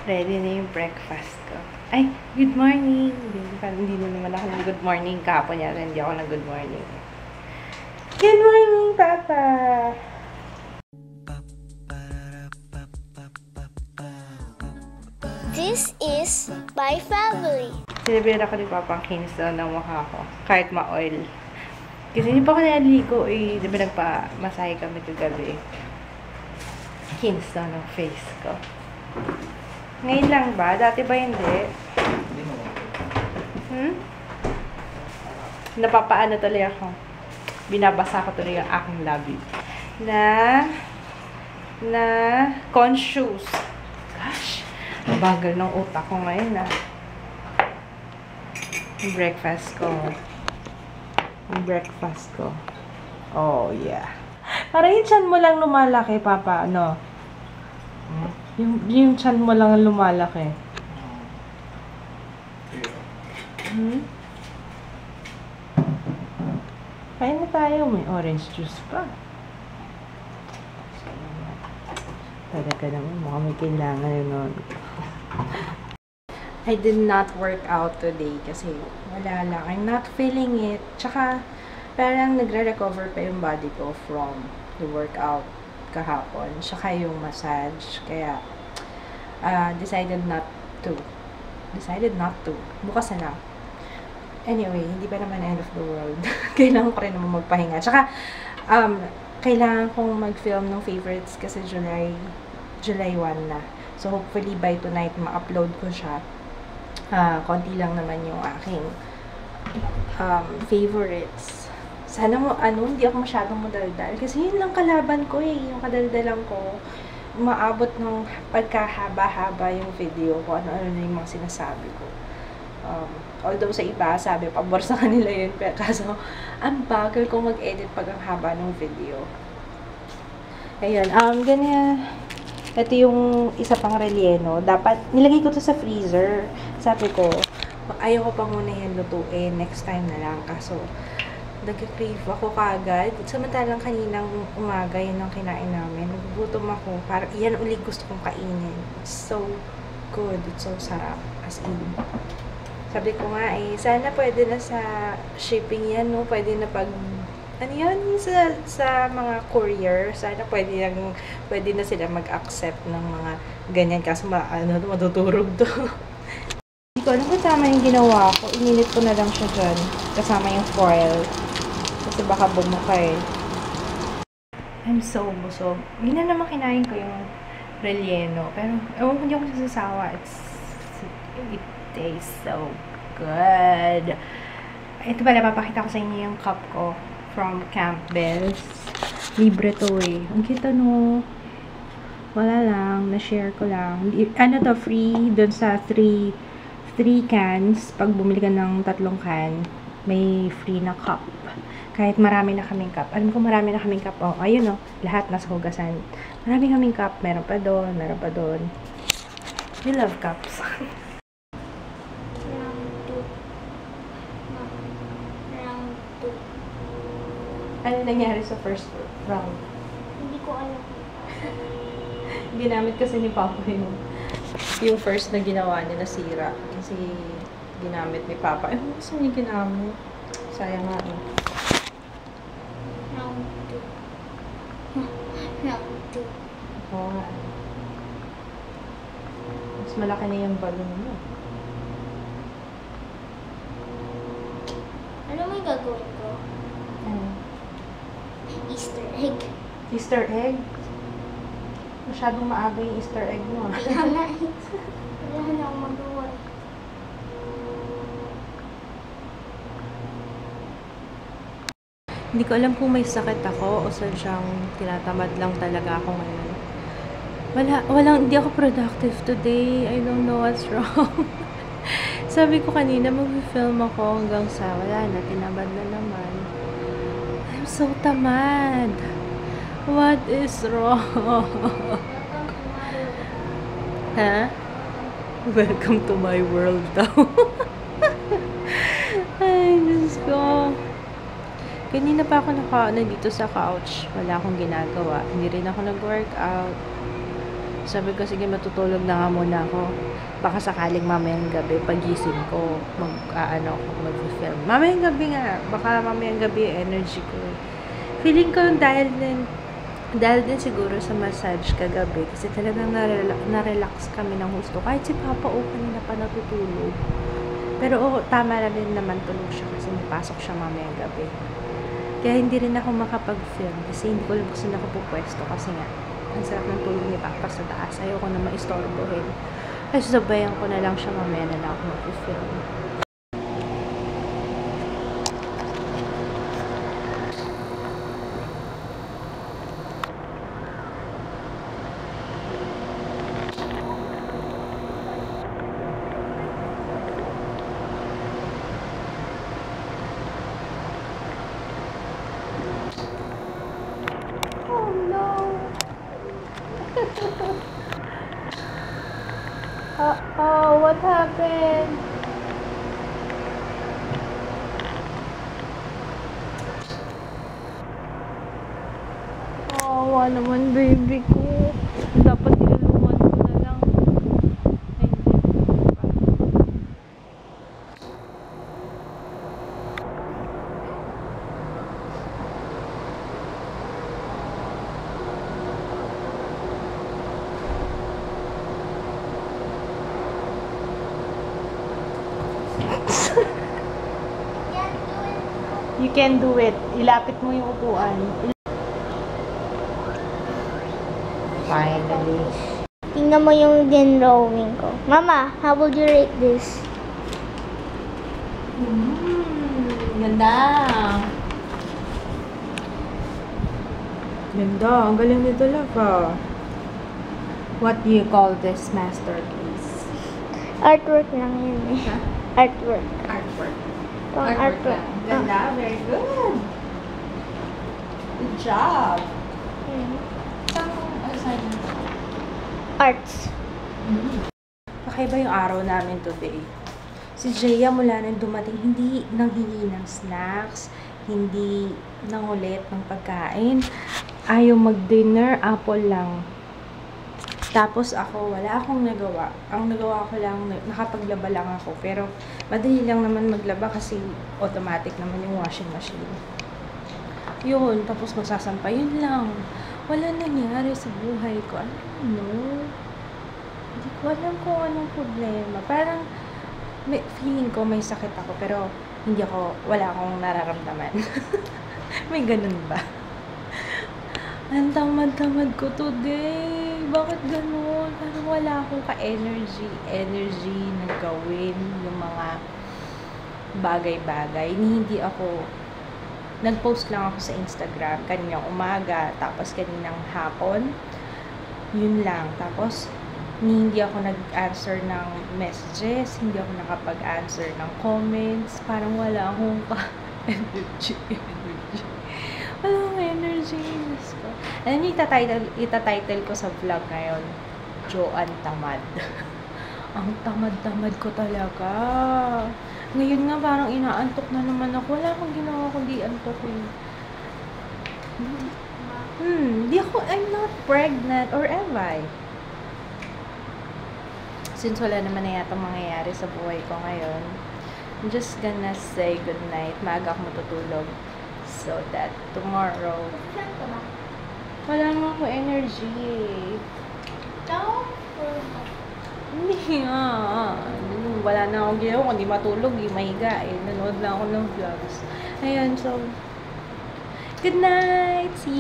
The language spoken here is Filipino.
Ready na yung breakfast ko. Ay, good morning! Hindi na naman ako ng good morning. Kahapon yata hindi ako ng good morning. Good morning, Papa! This is my family. Sinabira ako ni Papa ang kinis ng mukha ko. Kahit ma-oil. Kasi hindi pa ako naligo eh. Di ba nagpa-masahe kami kagabi. Kinis ng face ko. Ngayon lang ba? Dati ba hindi? Napapaano tuloy ako. Binabasa ko tuloy ang aking labi. Na conscious. Gosh, ang bagal ng utak ko ngayon Yung breakfast ko. Oh, yeah. Parang yung tiyan mo lang lumalaki, Papa, ano? Yung tiyan mo lang lumalaki. Kain na tayo. May orange juice pa. Talaga naman. Mukhang may kailangan yun. I did not work out today kasi wala lang. I'm not feeling it. Tsaka, parang nagre-recover pa yung body ko from the workout kahapon. Tsaka yung massage. Kaya, decided not to. Bukas na lang. Anyway, hindi pa naman end of the world. Kailangan ko rin naman magpahinga. Tsaka, kailangan kong mag-film ng favorites kasi July 1 na. So, hopefully by tonight, ma-upload ko siya. Konti lang naman yung aking favorites. Sana hindi ako masyadong madaldal. Kasi yun lang kalaban ko eh. Yung kadaldalan ko, maabot ng pagkahaba-haba yung video ko. Ano-ano na yung mga sinasabi ko. Although sa iba, sabi, pabor sa kanila yun. Pero kaso, ang bagal kong mag-edit pag ang haba ng video. Ayun, ganyan. Ito yung isa pang relleno. Dapat, nilagay ko to sa freezer. Sabi ko, ayaw ko pa muna yan lutuin. Next time na lang. Kaso, nag-crave ako kagad. Samantalang kaninang umaga, yan ang kinain namin. Nagugutom ako. Parang, yan ulit gusto kong kainin. It's so good. It's so sarap. As in. Sabi ko nga sana pwede na sa shipping yan, no? Pwede na sa mga courier, sana pwede na sila mag-accept ng mga ganyan kasi matutulog to. Hindi ko alam kung tama yung ginawa ko. Ininit ko na lang siya dyan. Kasama yung foil. Kasi baka bumuka eh. I'm so busog. Hindi na naman kinain ko yung relleno. Pero, hindi ako nasasawa. It tastes so good. Ito pala, papakita ko sa inyo yung cup ko from Campbell's. Libre to eh. Ang cute wala lang, na-share ko lang. Ano to, free dun sa 3 cans. Pag bumili ka ng 3 can, may free na cup. Kahit marami na kaming cup. Alam ko marami na kaming cup. Oh, ayun lahat nasa hugasan. Marami kaming cup. Meron pa doon. We love cups. Ano nangyari sa first round? Hindi ko alam. Ginamit kasi ni Papa yung first na ginawa niya nasira. Kasi ginamit ni Papa. Saan niya ginamit? Sayang nga Round 2. Oo nga. Mas malaki na yung balon mo. Ano may gagawin ko? Easter egg. Easter egg? Masyadong maaga yung Easter egg mo. Wala na akong magawa. Hindi ko alam kung may sakit ako o sadyang tinatamad lang talaga ako ngayon. Hindi ako productive today. I don't know what's wrong. Sabi ko kanina, mag-film ako hanggang sa wala na, tinamad na naman. I'm so tamad. What is wrong? Ha? Welcome to my world daw. Ay, Diyos ko. Kanina pa ako nandito sa couch. Wala akong ginagawa. Hindi rin ako nag-workout. Sabi ko, sige, matutulog na nga muna ako. Baka sakaling mamayang gabi, pagising ko, mag-film. Mamayang gabi nga. Baka mamayang gabi yung energy ko. Feeling ko dahil din siguro sa massage kagabi. Kasi talagang na-relax kami ng gusto. Kahit si Papa kanina pa natutulog. Pero tama na din naman tulog siya kasi may pasok siya mamayang gabi. Kaya hindi rin ako makapag-film kasi hindi ko lang gusto nakapupwesto kasi nga ang sarap ng tulog ni Papa sa taas. Ayoko na maistorbohin. Kasi sabayan ko na lang siya mamaya na lang ako mag-film. Oh, what happened? Oh, wala naman baby ko. Dapat niluluwan ko na lang. Ay, hindi pa. You can do it. Ilapit mo yung upuan. Finally. Tingnan mo yung drawing ko. Mama, how would you rate this? Ganda. Ganda. Ang galing nito Lava. What do you call this masterpiece? Artwork lang yun eh. Huh? Artwork. Artwork. Pang artwork. Ganda. Very good. Good job. Arts. Kakaiba yung araw namin today. Si Jaya mula nang dumating, hindi nanghingi ng snacks, hindi nangulit ng pagkain. Ayaw mag-dinner, apple lang. Tapos ako, wala akong nagawa. Ang nagawa ko lang, nakapaglaba lang ako. Pero madali lang naman maglaba kasi automatic naman yung washing machine. Yun, tapos magsasampay, yun lang. Wala nangyari sa buhay ko. Ano? Hindi ko alam kung anong problema. Parang, feeling ko may sakit ako, pero wala akong nararamdaman. May ganun ba? Ang tamad-tamad ko today. Bakit ganun? Parang wala akong energy na gawin yung mga bagay-bagay. Hindi ako nag-post lang ako sa Instagram kaninang umaga, tapos kaninang hapon. Yun lang. Tapos, hindi ako nag-answer ng messages, hindi ako nakapag-answer ng comments. Parang wala akong energy. Wala akong energy. Alam niyo, itatitle ko sa vlog ngayon, Joan Tamad. Ang tamad-tamad ko talaga. Ngayon nga parang inaantok na naman ako. Wala akong ginawa kundi antokin. I'm not pregnant or am I? Since wala naman na yata mangyayari sa buhay ko ngayon, I'm just gonna say goodnight. Maaga ako matutulog. So that tomorrow, wala naman ako energy. Hindi nga. Wala na akong ginawa. Kundi matulog, mahiga. Nanood lang ako ng vlogs. Ayun, so, good night! See